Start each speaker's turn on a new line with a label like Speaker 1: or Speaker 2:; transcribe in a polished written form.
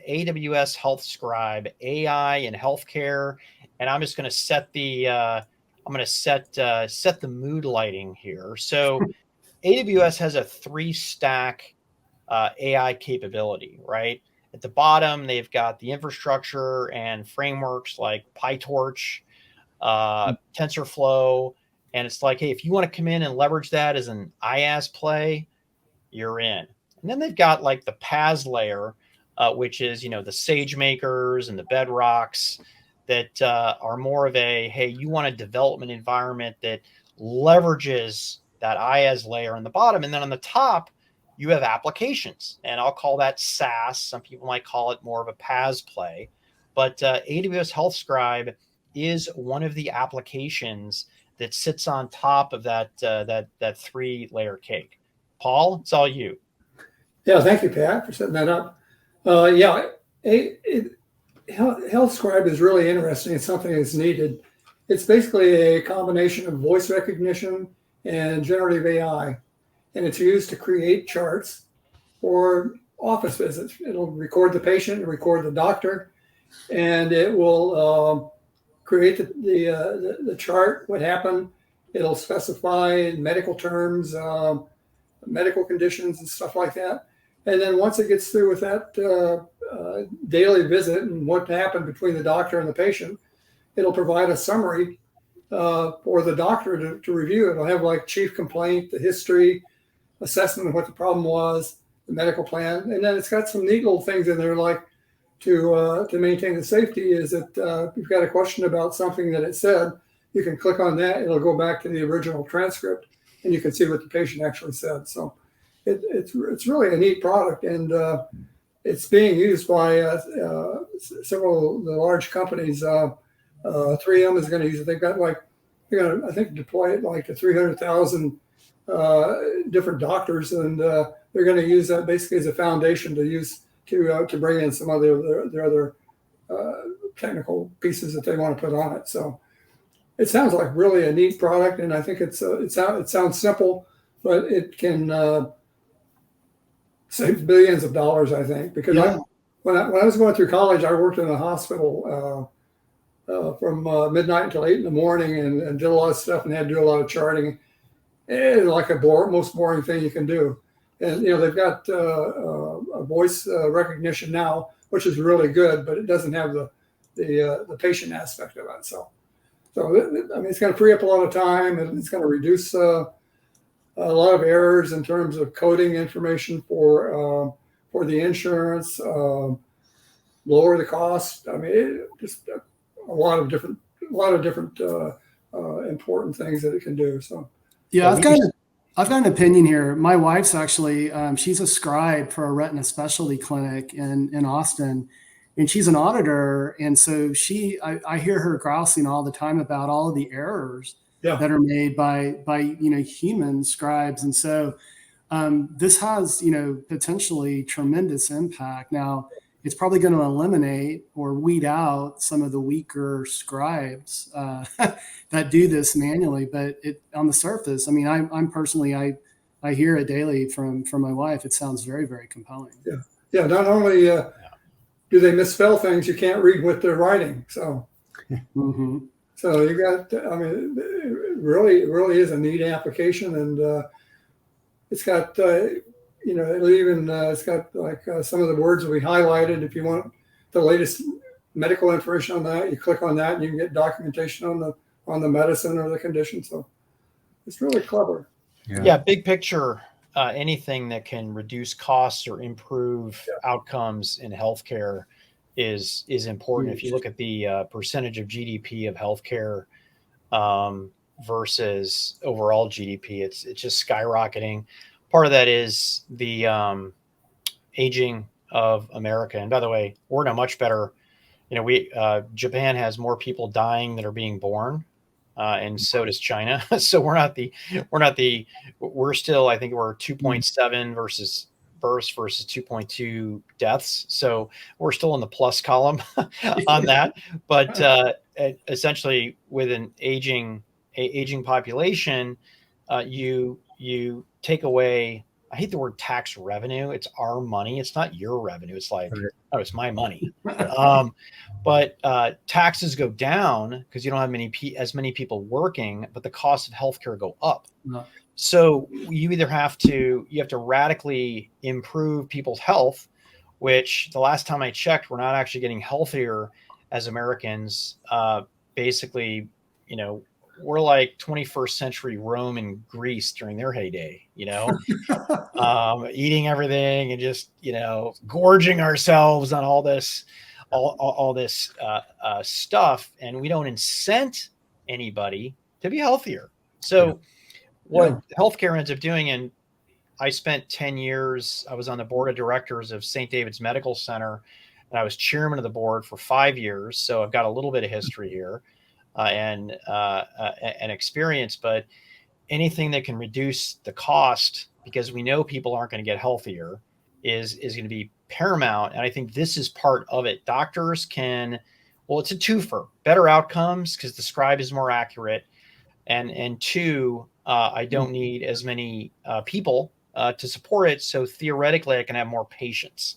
Speaker 1: AWS HealthScribe, AI in healthcare, and I'm just going to set the mood lighting here. So AWS has a 3-stack AI capability, right? At the bottom, they've got the infrastructure and frameworks like PyTorch, TensorFlow, and it's like, hey, if you want to come in and leverage that as an IaaS play, you're in. And then they've got like the PaaS layer, which is, the SageMakers and the Bedrocks that are more of a, hey, you want a development environment that leverages that IaaS layer on the bottom. And then on the top, you have applications. And I'll call that SaaS. Some people might call it more of a PaaS play. But AWS HealthScribe is one of the applications that sits on top of that 3-layer cake. Paul, it's all you.
Speaker 2: Yeah, thank you, Pat, for setting that up. HealthScribe is really interesting. It's something that's needed. It's basically a combination of voice recognition and generative AI, and it's used to create charts for office visits. It'll record the patient, record the doctor, and it will create the chart, what happened. It'll specify medical terms, medical conditions and stuff like that. And then once it gets through with that daily visit and what happened between the doctor and the patient, it'll provide a summary for the doctor to review. It'll have like chief complaint, the history, assessment of what the problem was, the medical plan. And then it's got some neat little things in there like to maintain the safety is that if you've got a question about something that it said, you can click on that. It'll go back to the original transcript and you can see what the patient actually said. So it's really a neat product, and it's being used by several of the large companies. 3M is going to use it. They've got they're going to, I think, deploy it like to 300,000 different doctors, and they're going to use that basically as a foundation to use to bring in some of their other technical pieces that they want to put on it. So it sounds like really a neat product, and I think it sounds simple, but it can save billions of dollars, I think, because when I was going through college, I worked in a hospital from midnight until 8 in the morning and did a lot of stuff and had to do a lot of charting. It's like most boring thing you can do. And, they've got a voice recognition now, which is really good, but it doesn't have the patient aspect of it. So it's going to free up a lot of time, and it's going to reduce a lot of errors in terms of coding information for the insurance, lower the cost. I mean, just a lot of different important things that it can do. So
Speaker 3: yeah, I've got an opinion here. My wife's actually she's a scribe for a retina specialty clinic in Austin, and she's an auditor, and so I hear her grousing all the time about all of the errors that are made by human scribes. And so this has, potentially tremendous impact. Now, it's probably going to eliminate or weed out some of the weaker scribes that do this manually. But on the surface, I mean, I'm personally, I hear it daily from my wife. It sounds very, very compelling.
Speaker 2: Yeah. Not only do they misspell things, you can't read what they're writing. So. Mm-hmm. So you got, it really is a neat application, and it's got, it's got like some of the words that we highlighted. If you want the latest medical information on that, you click on that and you can get documentation on the medicine or the condition. So it's really clever.
Speaker 1: Yeah, big picture, anything that can reduce costs or improve outcomes in healthcare is important. If you look at the percentage of GDP of healthcare versus overall GDP, it's just skyrocketing. Part of that is the aging of America. And by the way, we're in a much better, Japan has more people dying that are being born, and so does China. So we're still, I think we're 2.7 versus births versus 2.2 deaths. So we're still in the plus column on that. But essentially, with an aging population, you take away I hate the word tax revenue. It's our money. It's not your revenue. It's like,
Speaker 4: Right.
Speaker 1: oh, it's my money. But taxes go down because you don't have as many people working, but the cost of healthcare go up.
Speaker 3: No.
Speaker 1: So you have to radically improve people's health, which the last time I checked, we're not actually getting healthier as Americans. Basically, we're like 21st century Rome and Greece during their heyday, eating everything and just, gorging ourselves on all this, all this stuff. And we don't incent anybody to be healthier. So what healthcare ends up doing, and I spent 10 years, I was on the board of directors of St. David's Medical Center, and I was chairman of the board for 5 years. So I've got a little bit of history here and experience, but anything that can reduce the cost, because we know people aren't going to get healthier, is going to be paramount. And I think this is part of it. Doctors can, well, it's a twofer: better outcomes because the scribe is more accurate, and two, I don't need as many people to support it. So theoretically, I can have more patients.